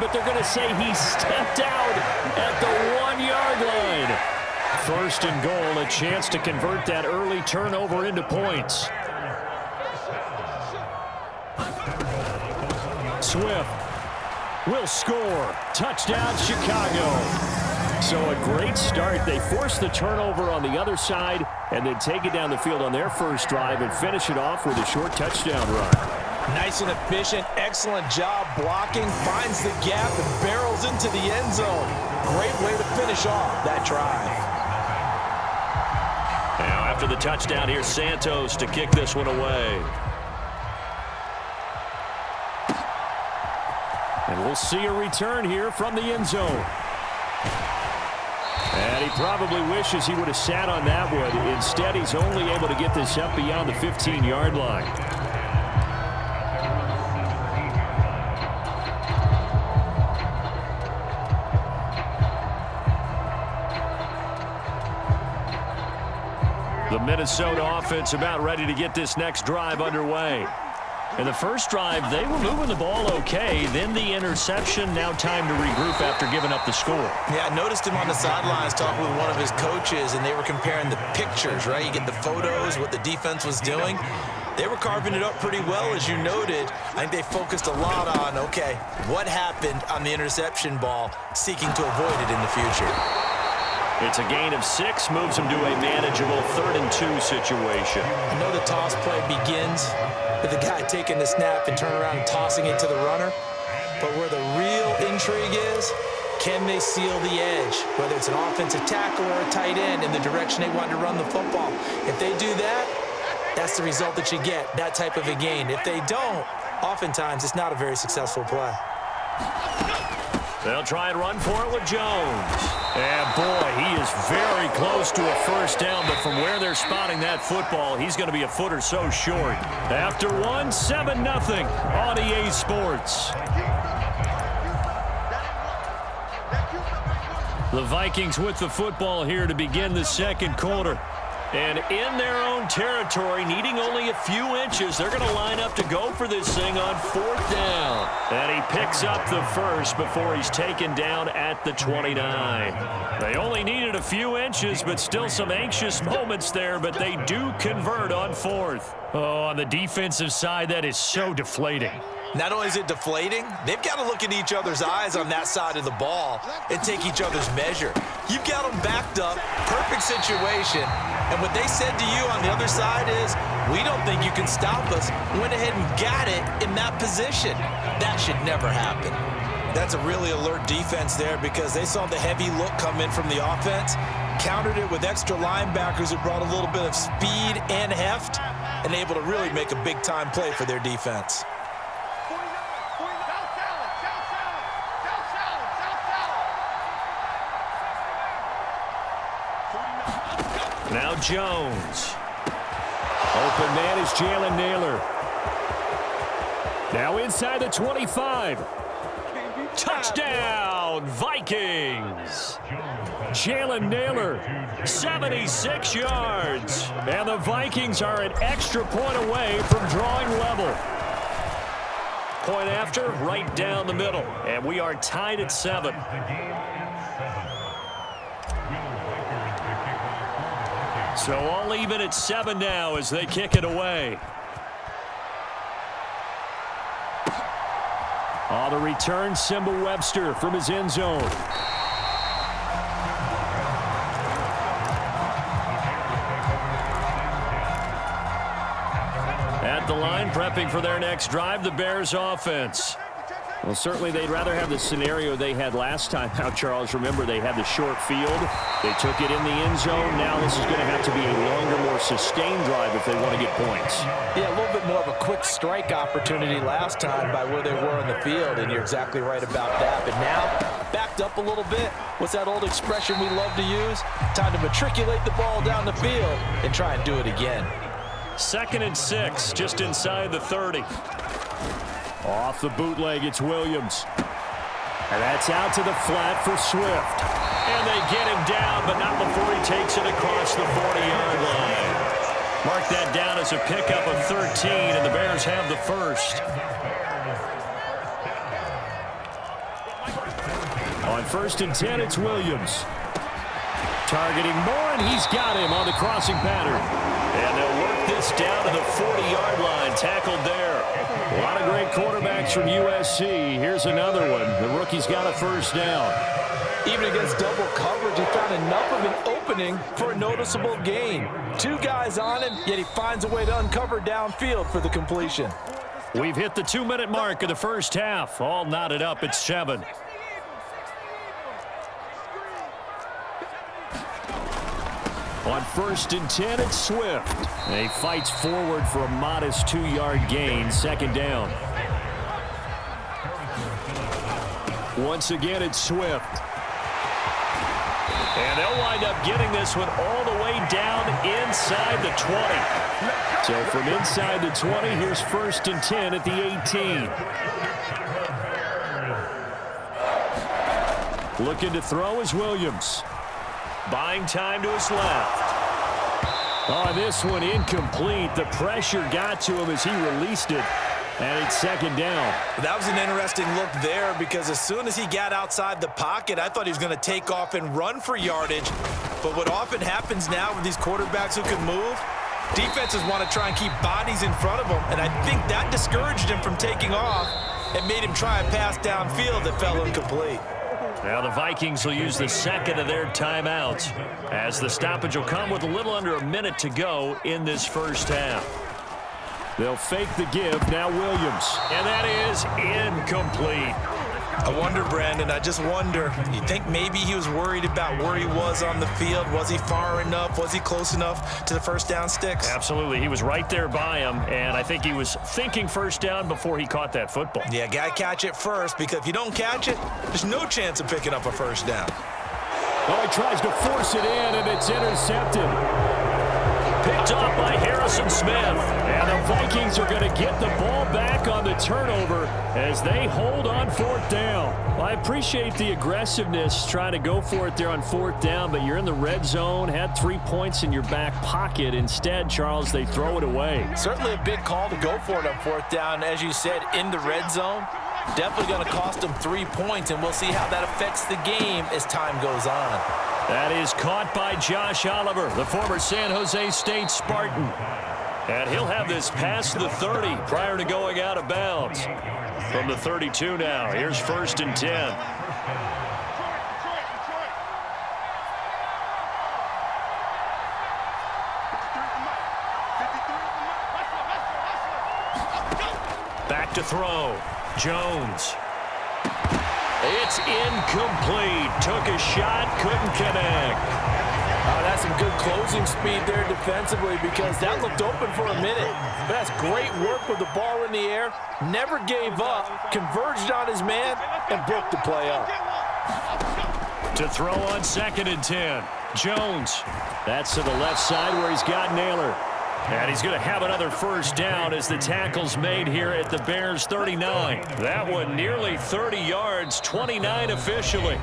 but they're going to say he stepped out at the 1-yard line. First and goal, a chance to convert that early turnover into points. Swift will score. Touchdown, Chicago. So a great start. They force the turnover on the other side and then take it down the field on their first drive and finish it off with a short touchdown run. Nice and efficient. Excellent job blocking. Finds the gap and barrels into the end zone. Great way to finish off that drive. Now after the touchdown, here's Santos to kick this one away. And we'll see a return here from the end zone. And he probably wishes he would have sat on that one. Instead, he's only able to get this up beyond the 15-yard line. The Minnesota offense about ready to get this next drive underway. In the first drive, they were moving the ball okay. Then the interception. Now time to regroup after giving up the score. Yeah, I noticed him on the sidelines talking with one of his coaches, and they were comparing the pictures, right? You get the photos, what the defense was doing. They were carving it up pretty well, as you noted. I think they focused a lot on, okay, what happened on the interception ball, seeking to avoid it in the future. It's a gain of 6, moves them to a manageable 3rd and 2 situation. I know the toss play begins with the guy taking the snap and turning around and tossing it to the runner. But where the real intrigue is, can they seal the edge? Whether it's an offensive tackle or a tight end in the direction they want to run the football. If they do that, that's the result that you get, that type of a gain. If they don't, oftentimes it's not a very successful play. They'll try and run for it with Jones. And boy, he is very close to a first down, but from where they're spotting that football, he's going to be a foot or so short. After 1, 7-0 on EA Sports. The Vikings with the football here to begin the second quarter. And in their own territory, needing only a few inches, they're going to line up to go for this thing on 4th down. And he picks up the first before he's taken down at the 29. They only needed a few inches, but still some anxious moments there, but they do convert on 4th. Oh, on the defensive side, that is so deflating. Not only is it deflating, they've got to look in each other's eyes on that side of the ball and take each other's measure. You've got them backed up, perfect situation, and what they said to you on the other side is, we don't think you can stop us. Went ahead and got it in that position. That should never happen. That's a really alert defense there because they saw the heavy look come in from the offense, countered it with extra linebackers who brought a little bit of speed and heft, and able to really make a big-time play for their defense. Now Jones. Open man is Jalen Naylor. Now inside the 25. Touchdown, Vikings. Jalen Naylor, 76 yards. And the Vikings are an extra point away from drawing level. Point after, right down the middle. And we are tied at 7. So all even at 7 now as they kick it away. On the return, Simba Webster from his end zone. At the line, prepping for their next drive, the Bears offense. Well, certainly they'd rather have the scenario they had last time out, Charles. Remember, they had the short field. They took it in the end zone. Now this is going to have to be a longer, more sustained drive if they want to get points. Yeah, a little bit more of a quick strike opportunity last time by where they were on the field, and you're exactly right about that. But now, backed up a little bit. What's that old expression we love to use? Time to matriculate the ball down the field and try and do it again. 2nd and 6, just inside the 30. Off the bootleg, it's Williams. And that's out to the flat for Swift. And they get him down, but not before he takes it across the 40-yard line. Mark that down as a pickup of 13, and the Bears have the first. On 1st and 10, it's Williams. Targeting Moore, and he's got him on the crossing pattern. And they'll work this down to the 40-yard line, tackled there. A lot of great quarterbacks from USC. Here's another one. The rookie's got a first down. Even against double coverage, he found enough of an opening for a noticeable gain. 2 guys on him, yet he finds a way to uncover downfield for the completion. We've hit the 2-minute mark of the first half. All knotted up at 7. On 1st and 10, it's Swift. He fights forward for a modest 2-yard gain, 2nd down. Once again, it's Swift. And they'll wind up getting this one all the way down inside the 20. So from inside the 20, here's 1st and 10 at the 18. Looking to throw is Williams. Buying time to his left. Oh, this one incomplete. The pressure got to him as he released it. And it's 2nd down. That was an interesting look there because as soon as he got outside the pocket, I thought he was going to take off and run for yardage. But what often happens now with these quarterbacks who can move, defenses want to try and keep bodies in front of them. And I think that discouraged him from taking off and made him try a pass downfield that fell incomplete. Now the Vikings will use the 2nd of their timeouts as the stoppage will come with a little under a minute to go in this first half. They'll fake the give. Now Williams. And that is incomplete. I wonder, Brandon, I just wonder, you think maybe he was worried about where he was on the field? Was he far enough? Was he close enough to the first down sticks? Absolutely. He was right there by him, and I think he was thinking first down before he caught that football. Yeah, got to catch it first, because if you don't catch it, there's no chance of picking up a first down. Oh, he tries to force it in, and it's intercepted. Picked off by Harrison Smith. And the Vikings are going to get the ball back on the turnover as they hold on 4th down. Well, I appreciate the aggressiveness trying to go for it there on 4th down, but you're in the red zone, had 3 points in your back pocket. Instead, Charles, they throw it away. Certainly a big call to go for it on 4th down. As you said, in the red zone, definitely going to cost them 3 points, and we'll see how that affects the game as time goes on. That is caught by Josh Oliver, the former San Jose State Spartan. And he'll have this past the 30 prior to going out of bounds. From the 32 now, here's 1st and 10. Back to throw. Jones. It's incomplete. Took a shot, couldn't connect. That's some good closing speed there defensively because that looked open for a minute. That's great work with the ball in the air. Never gave up, converged on his man, and broke the play up. To throw on 2nd and 10. Jones. That's to the left side where he's got Naylor. And he's going to have another first down as the tackle's made here at the Bears' 39. That one nearly 30 yards, 29 officially.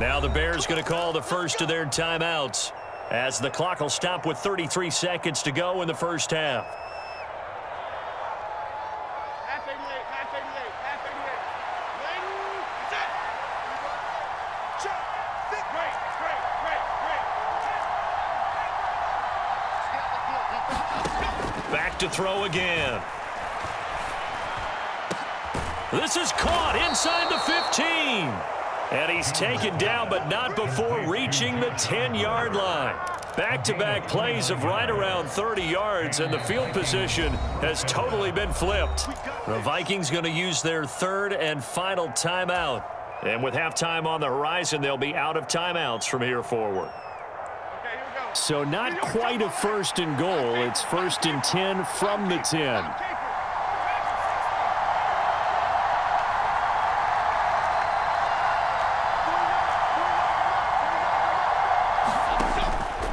Now the Bears going to call the first of their timeouts as the clock will stop with 33 seconds to go in the first half. Back to throw again. This is caught inside the 15. And he's taken down, but not before reaching the 10-yard line. Back-to-back plays of right around 30 yards, and the field position has totally been flipped. The Vikings going to use their 3rd and final timeout. And with halftime on the horizon, they'll be out of timeouts from here forward. So not quite a 1st and goal. It's 1st and 10 from the 10.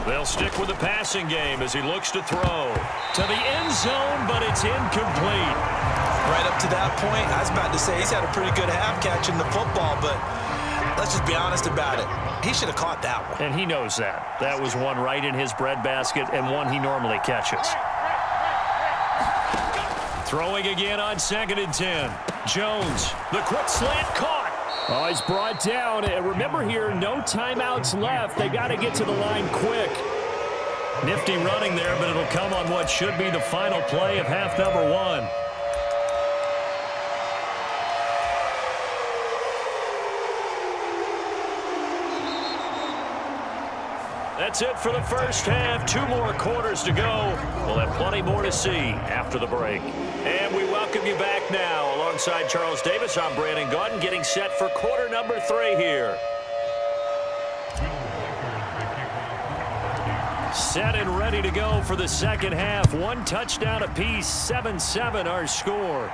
They'll stick with the passing game as he looks to throw to the end zone, but it's incomplete. Right up to that point, I was about to say he's had a pretty good half catching the football, but let's just be honest about it. He should have caught that one. And he knows that. That was one right in his breadbasket and one he normally catches. Throwing again on 2nd and 10. Jones, the quick slant caught. Oh, he's brought down. And remember here, no timeouts left. They got to get to the line quick. Nifty running there, but it'll come on what should be the final play of half number 1. That's it for the first half. 2 more quarters to go. We'll have plenty more to see after the break. And we welcome you back now. Alongside Charles Davis, I'm Brandon Gaudin, getting set for quarter number 3 here. Set and ready to go for the second half. 1 touchdown apiece, 7-7 our score.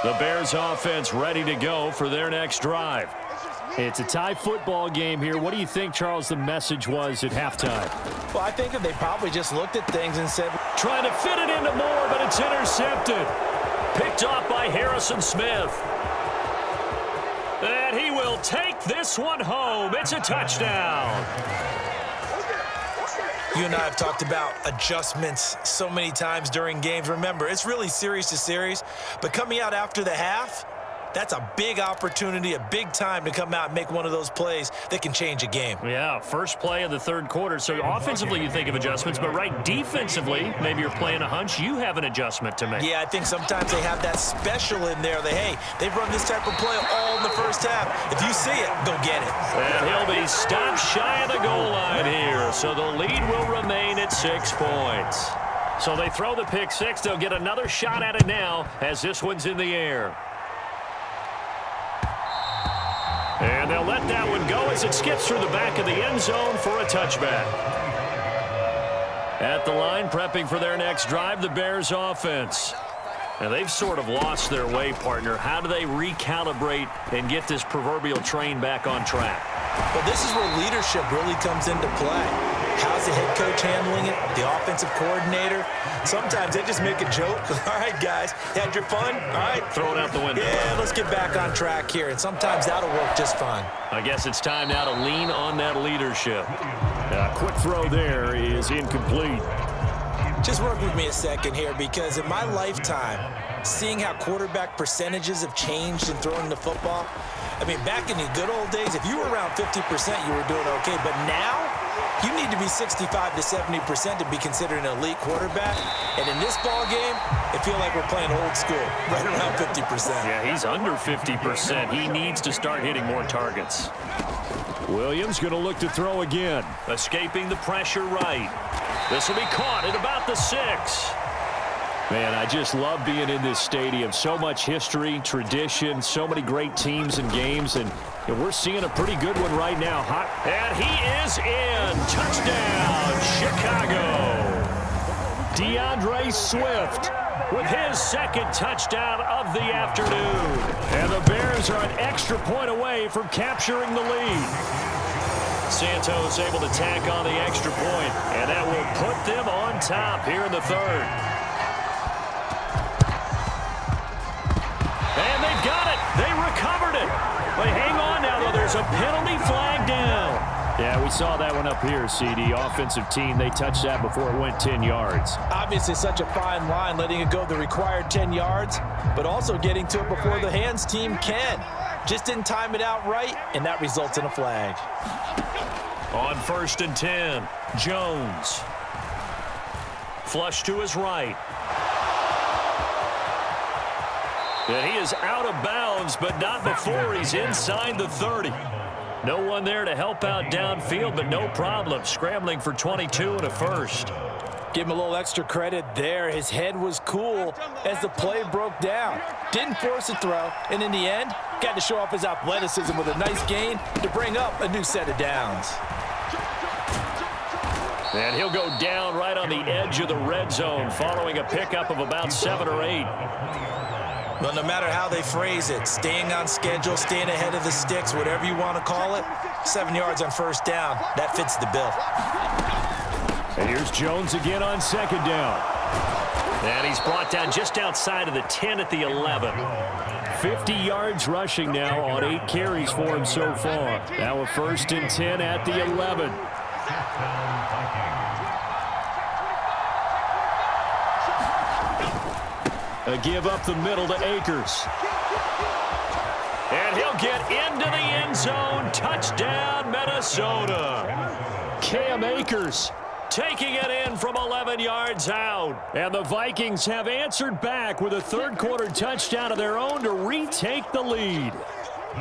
The Bears offense ready to go for their next drive. It's a tie football game here. What do you think, Charles, the message was at halftime? Well, I think that they probably just looked at things and said, Trying to fit it into Moore, but it's intercepted. Picked off by Harrison Smith. And he will take this one home. It's a touchdown. You and I have talked about adjustments so many times during games. Remember, it's really series to series, but coming out after the half, that's a big opportunity, a big time to come out and make one of those plays that can change a game. Yeah, first play of the third quarter. So offensively you think of adjustments, but right defensively, maybe you're playing a hunch, you have an adjustment to make. Yeah, I think sometimes they have that special in there that, hey, they've run this type of play all in the first half. If you see it, go get it. And he'll be stopped shy of the goal line here. So the lead will remain at 6 points. So they throw the pick six. They'll get another shot at it now as this one's in the air. And they'll let that one go as it skips through the back of the end zone for a touchback. At the line, prepping for their next drive, the Bears offense. And they've sort of lost their way, partner. How do they recalibrate and get this proverbial train back on track? Well, this is where leadership really comes into play. How's the head coach handling it? The offensive coordinator? Sometimes they just make a joke. All right, guys, had your fun? All right. Throw it out the window. Yeah, let's get back on track here. And sometimes that'll work just fine. I guess it's time now to lean on that leadership. Quick throw there is incomplete. Just work with me a second here, because in my lifetime, seeing how quarterback percentages have changed in throwing the football, I mean, back in the good old days, if you were around 50%, you were doing okay. But now, you need to be 65 to 70% to be considered an elite quarterback. And in this ball game, it feels like we're playing old school, right around 50%. Yeah, he's under 50%. He needs to start hitting more targets. Williams going to look to throw again. Escaping the pressure right. This will be caught at about the 6. Man, I just love being in this stadium. So much history, tradition, so many great teams and games, and we're seeing a pretty good one right now. And he is in. Touchdown, Chicago. DeAndre Swift with his second touchdown of the afternoon. And the Bears are an extra point away from capturing the lead. Santos able to tack on the extra point, and that will put them on top here in the third. And they've got it. They recovered it. But hang on now, though. There's a penalty flag down. Yeah, we saw that one up here, CD. Offensive team, they touched that before it went 10 yards. obviously such a fine line, letting it go the required 10 yards, but also getting to it before the hands team can. Just didn't time it out right, and that results in a flag. On 1st and 10, Jones. Flush to his right. And he is out of bounds, but not before he's inside the 30. No one there to help out downfield, but no problem. Scrambling for 22 and a first. Give him a little extra credit there. His head was cool as the play broke down. Didn't force a throw, and in the end, got to show off his athleticism with a nice gain to bring up a new set of downs. And he'll go down right on the edge of the red zone following a pickup of about 7 or 8. Well, no matter how they phrase it, staying on schedule, staying ahead of the sticks, whatever you want to call it, 7 yards on 1st down, that fits the bill. And here's Jones again on 2nd down. And he's brought down just outside of the 10 at the 11. 50 yards rushing now on 8 carries for him so far. Now a 1st and 10 at the 11. A give up the middle to Akers. And he'll get into the end zone. Touchdown, Minnesota. Cam Akers taking it in from 11 yards out. And the Vikings have answered back with a third-quarter touchdown of their own to retake the lead.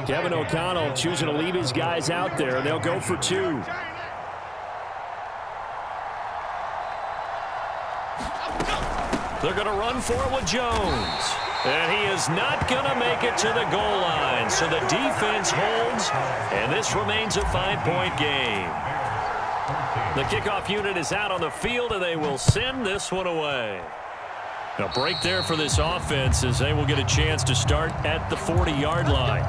Kevin O'Connell choosing to leave his guys out there. They'll go for 2. They're going to run for it with Jones. And he is not going to make it to the goal line. So the defense holds, and this remains a 5-point game. The kickoff unit is out on the field, and they will send this one away. A break there for this offense as they will get a chance to start at the 40-yard line.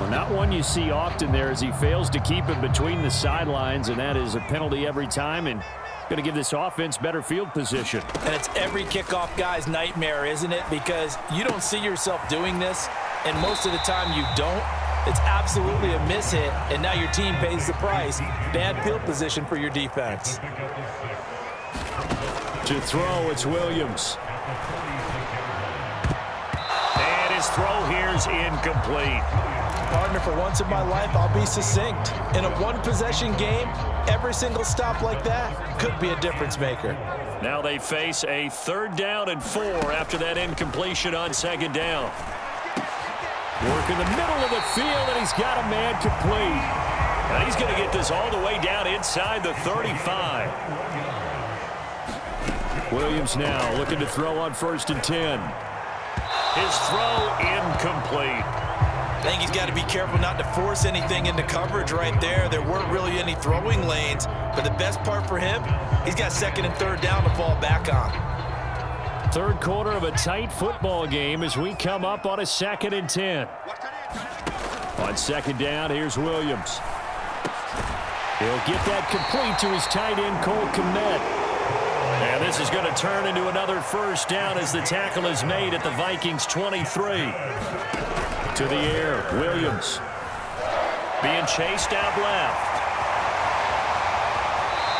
Well, not one you see often there as he fails to keep it between the sidelines, and that is a penalty every time, and going to give this offense better field position. And it's every kickoff guy's nightmare, isn't it? Because you don't see yourself doing this, and most of the time you don't. It's absolutely a mishit, and now your team pays the price. Bad field position for your defense. To throw, it's Williams. And his throw here is incomplete. Partner, for once in my life, I'll be succinct. In a one-possession game, every single stop like that could be a difference maker. Now they face a 3rd down and 4 after that incompletion on 2nd down. Work in the middle of the field, and he's got a man complete. And he's going to get this all the way down inside the 35. Williams now looking to throw on 1st and 10. His throw incomplete. I think he's got to be careful not to force anything into coverage right there. There weren't really any throwing lanes, but the best part for him, he's got 2nd and 3rd down to fall back on. Third quarter of a tight football game as we come up on a 2nd and 10. On 2nd down, here's Williams. He'll get that complete to his tight end, Cole Kmet. And this is going to turn into another 1st down as the tackle is made at the Vikings 23. To the air, Williams. Being chased out left.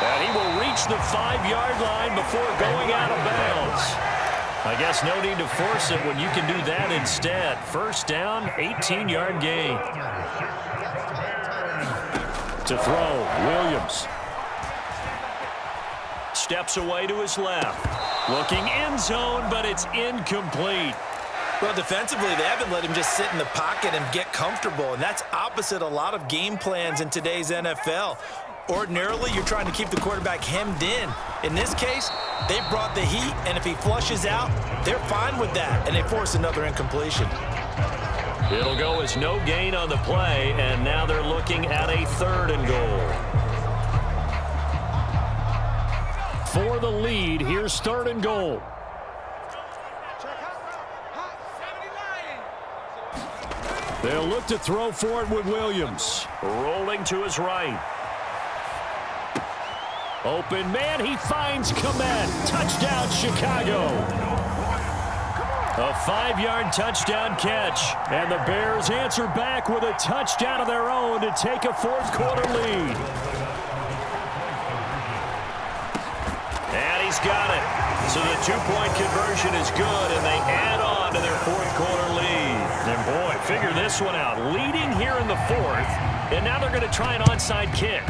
And he will reach the 5-yard line before going out of bounds. I guess no need to force it when you can do that instead. 1st down, 18-yard gain. To throw, Williams. Steps away to his left. Looking end zone, but it's incomplete. Well, defensively, they haven't let him just sit in the pocket and get comfortable, and that's opposite a lot of game plans in today's NFL. Ordinarily, you're trying to keep the quarterback hemmed in. In this case, they brought the heat, and if he flushes out, they're fine with that, and they force another incompletion. It'll go as no gain on the play, and now they're looking at a 3rd and goal. For the lead, here's 3rd and goal. They'll look to throw for it with Williams. Rolling to his right. Open man, he finds Kmet. Touchdown, Chicago. A 5-yard touchdown catch. And the Bears answer back with a touchdown of their own to take a 4th quarter lead. And he's got it. So the 2-point conversion is good, and they add on to their 4th quarter lead. And boy, figure this one out. Leading here in the 4th, and now they're going to try an onside kick.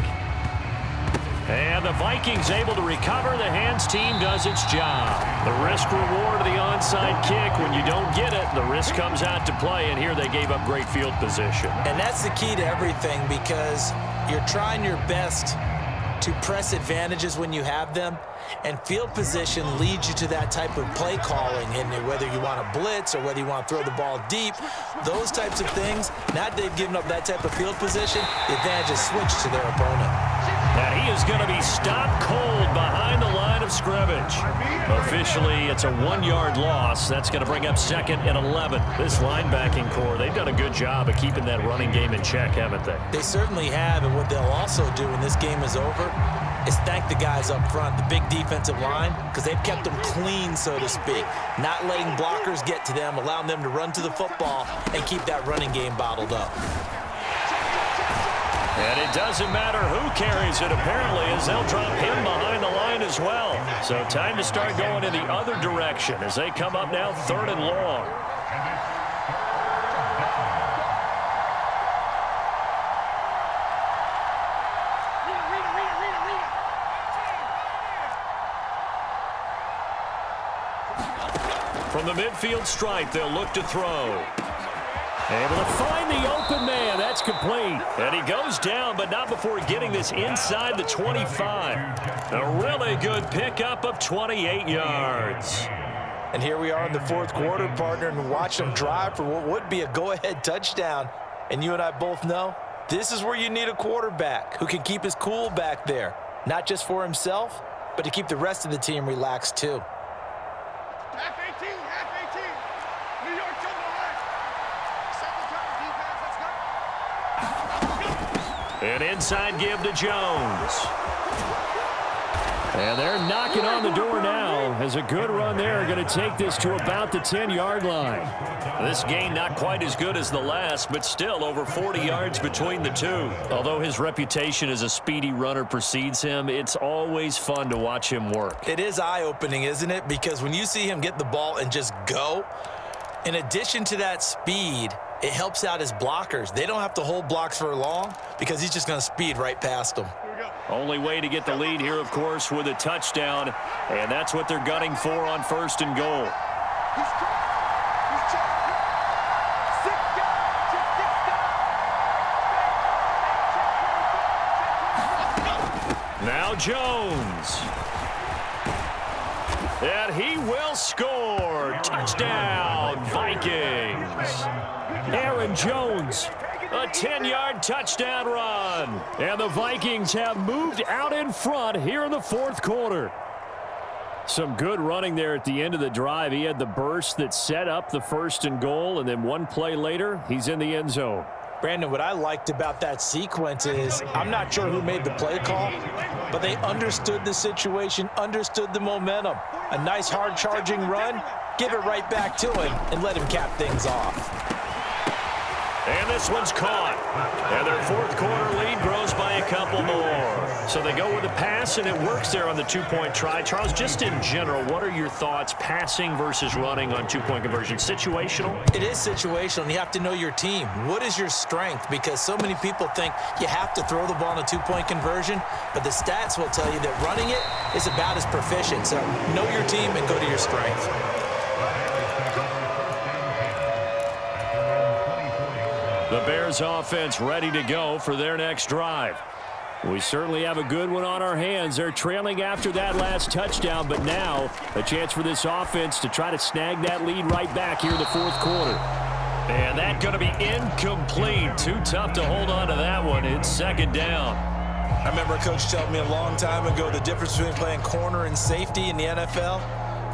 And the Vikings able to recover. The hands team does its job. The risk-reward of the onside kick. When you don't get it, the risk comes out to play, and here they gave up great field position. And that's the key to everything, because you're trying your best to press advantages when you have them, and field position leads you to that type of play calling, and whether you want to blitz or whether you want to throw the ball deep, those types of things. Now that they've given up that type of field position, the advantage is switched to their opponent. And he is going to be stopped cold behind the line of scrimmage. Officially, it's a 1-yard loss. That's going to bring up 2nd and 11. This linebacking core, they've done a good job of keeping that running game in check, haven't they? They certainly have, and what they'll also do when this game is over is thank the guys up front, the big defensive line, because they've kept them clean, so to speak. Not letting blockers get to them, allowing them to run to the football and keep that running game bottled up. And it doesn't matter who carries it, apparently, as they'll drop him behind the line as well. So time to start going in the other direction as they come up now 3rd and long. From the midfield stripe, they'll look to throw. Able to find the open man. That's complete. And he goes down, but not before getting this inside the 25. A really good pickup of 28 yards. And here we are in the 4th quarter, partner, and watch them drive for what would be a go-ahead touchdown. And you and I both know this is where you need a quarterback who can keep his cool back there. Not just for himself, but to keep the rest of the team relaxed too. Half 18. New York to the left. Second time defense, let's go. An inside give to Jones. And they're knocking on the door now as a good run there. Going to take this to about the 10-yard line. This gain not quite as good as the last, but still over 40 yards between the two. Although his reputation as a speedy runner precedes him, it's always fun to watch him work. It is eye-opening, isn't it? Because when you see him get the ball and just go, in addition to that speed, it helps out his blockers. They don't have to hold blocks for long because he's just going to speed right past them. Only way to get the lead here, of course, with a touchdown, and that's what they're gunning for on 1st and goal. Now Jones. And he will score. Touchdown, Vikings. Aaron Jones. A 10-yard touchdown run. And the Vikings have moved out in front here in the 4th quarter. Some good running there at the end of the drive. He had the burst that set up the 1st and goal, and then one play later, he's in the end zone. Brandon, what I liked about that sequence is I'm not sure who made the play call, but they understood the situation, understood the momentum. A nice hard-charging run, give it right back to him, and let him cap things off. And this one's caught. And their 4th quarter lead grows by a couple more. So they go with a pass, and it works there on the 2-point try. Charles, just in general, what are your thoughts passing versus running on 2-point conversion? Situational? It is situational, and you have to know your team. What is your strength? Because so many people think you have to throw the ball in a 2-point conversion, but the stats will tell you that running it is about as proficient. So know your team and go to your strength. The Bears offense ready to go for their next drive. We certainly have a good one on our hands. They're trailing after that last touchdown, but now a chance for this offense to try to snag that lead right back here in the 4th quarter. And that's going to be incomplete. Too tough to hold on to that one. It's 2nd down. I remember a coach telling me a long time ago the difference between playing corner and safety in the NFL.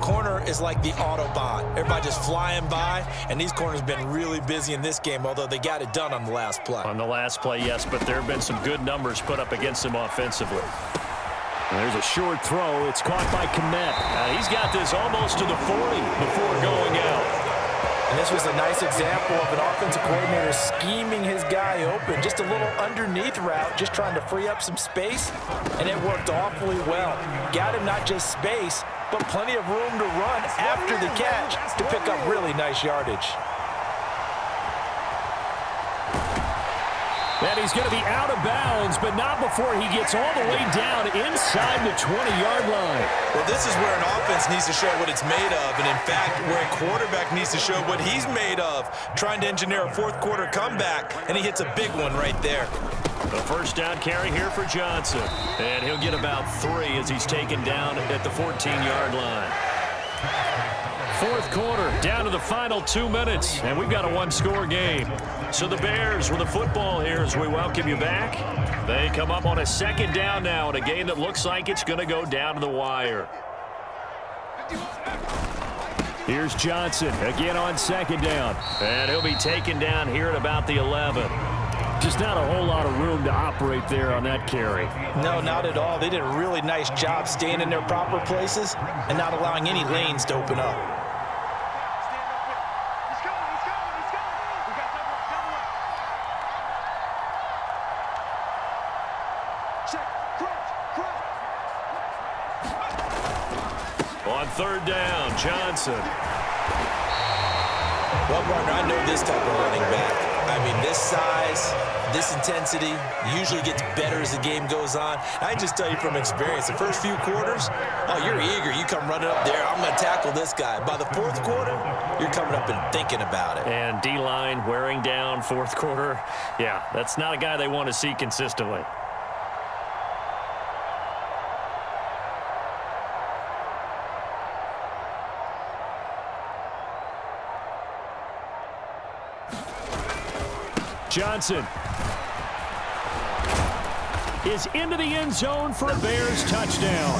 Corner is like the Autobahn. Everybody just flying by, and these corners have been really busy in this game, although they got it done on the last play. On the last play, yes, but there have been some good numbers put up against them offensively. And there's a short throw. It's caught by Kmet. He's got this almost to the 40 before going out. And this was a nice example of an offensive coordinator scheming his guy open. Just a little underneath route, just trying to free up some space, and it worked awfully well. Got him not just space, but plenty of room to run after the catch to pick up really nice yardage. And he's going to be out of bounds, but not before he gets all the way down inside the 20-yard line. Well, this is where an offense needs to show what it's made of, and in fact, where a quarterback needs to show what he's made of, trying to engineer a 4th quarter comeback, and he hits a big one right there. The 1st down carry here for Johnson, and he'll get about 3 as he's taken down at the 14-yard line. Fourth quarter, down to the final 2 minutes, and we've got a one-score game. So the Bears with the football here as we welcome you back. They come up on a second down now in a game that looks like it's going to go down to the wire. Here's Johnson again on second down, and he'll be taken down here at about the 11. Just not a whole lot of room to operate there on that carry. No, not at all. They did a really nice job staying in their proper places and not allowing any lanes to open up. On third down, Johnson. Well, partner, I know this type of running back. I mean, this size, this intensity usually gets better as the game goes on. I just tell you from experience, the first few quarters, oh, you're eager. You come running up there, I'm going to tackle this guy. By the fourth quarter, you're coming up and thinking about it. And D-line wearing down fourth quarter. Yeah, that's not a guy they want to see consistently. Johnson is into the end zone for a Bears touchdown.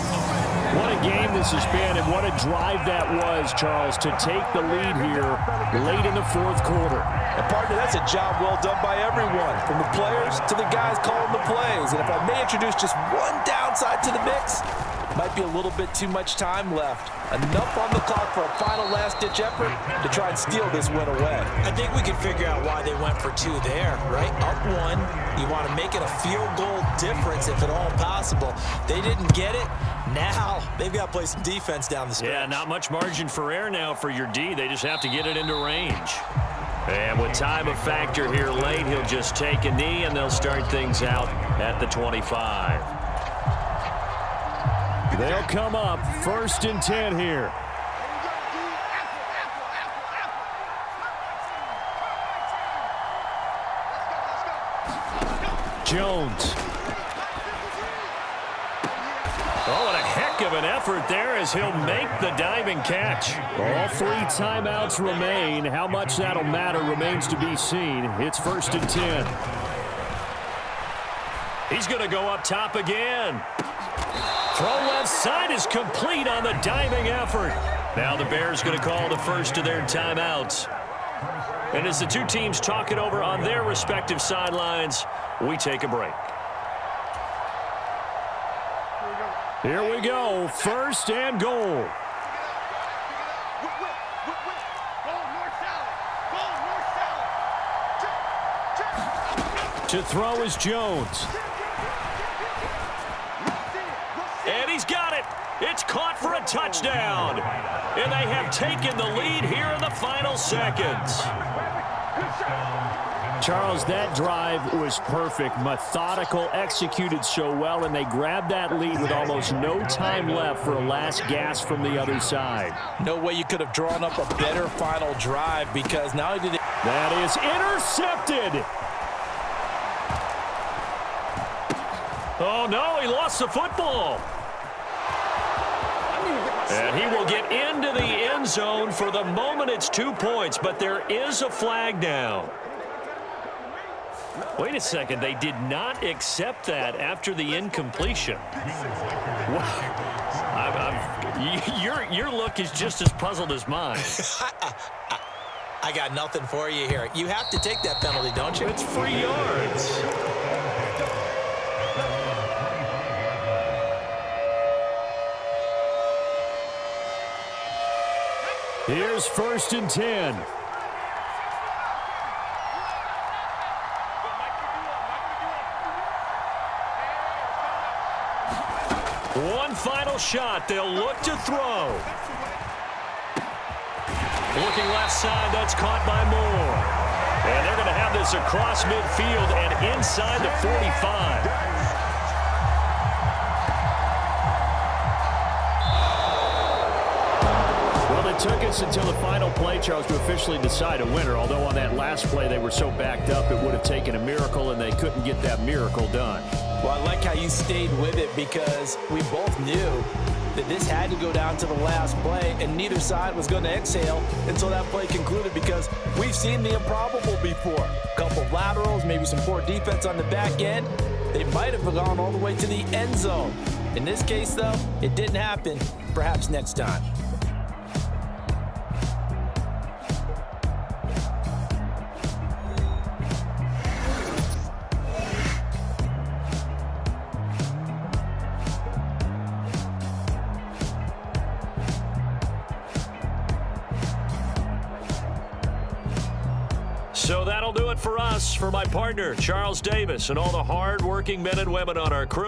What a game this has been, and what a drive that was, Charles, to take the lead here late in the fourth quarter. And partner, that's a job well done by everyone, from the players to the guys calling the plays. And if I may introduce just one downside to the mix, might be a little bit too much time left. Enough on the clock for a final last-ditch effort to try and steal this win away. I think we can figure out why they went for two there, right? Up one, you want to make it a field goal difference if at all possible. They didn't get it. Now they've got to play some defense down the stretch. Yeah, not much margin for error now for your D. They just have to get it into range. And with time a factor here late, he'll just take a knee, and they'll start things out at the 25. They'll come up 1st and 10 here. Jones. Oh, and a heck of an effort there as he'll make the diving catch. All 3 timeouts remain. How much that'll matter remains to be seen. It's 1st and 10. He's going to go up top again. Throw left side is complete on the diving effort. Now the Bears going to call the first of their timeouts. And as the two teams talk it over on their respective sidelines, we take a break. Here we go, 1st and goal. To throw is Jones. And he's got it. It's caught for a touchdown. And they have taken the lead here in the final seconds. Charles, that drive was perfect, methodical, executed so well, and they grabbed that lead with almost no time left for a last gasp from the other side. No way you could have drawn up a better final drive, because not only did it... That is intercepted. Oh, no, he lost the football. And he will get into the end zone. For the moment, it's 2 points, but there is a flag down. Wait a second. They did not accept that after the incompletion. Your look is just as puzzled as mine. I got nothing for you here. You have to take that penalty, don't you? It's free yards. Here's 1st and 10. One final shot. They'll look to throw. Looking left side. That's caught by Moore. And they're going to have this across midfield and inside the 45. It took us until the final play, Charles, to officially decide a winner, although on that last play they were so backed up it would have taken a miracle, and they couldn't get that miracle done. Well, I like how you stayed with it, because we both knew that this had to go down to the last play, and neither side was going to exhale until that play concluded, because we've seen the improbable before. A couple of laterals, maybe some poor defense on the back end. They might have gone all the way to the end zone. In this case, though, it didn't happen. Perhaps next time. So that'll do it for us. For my partner, Charles Davis, and all the hard-working men and women on our crew.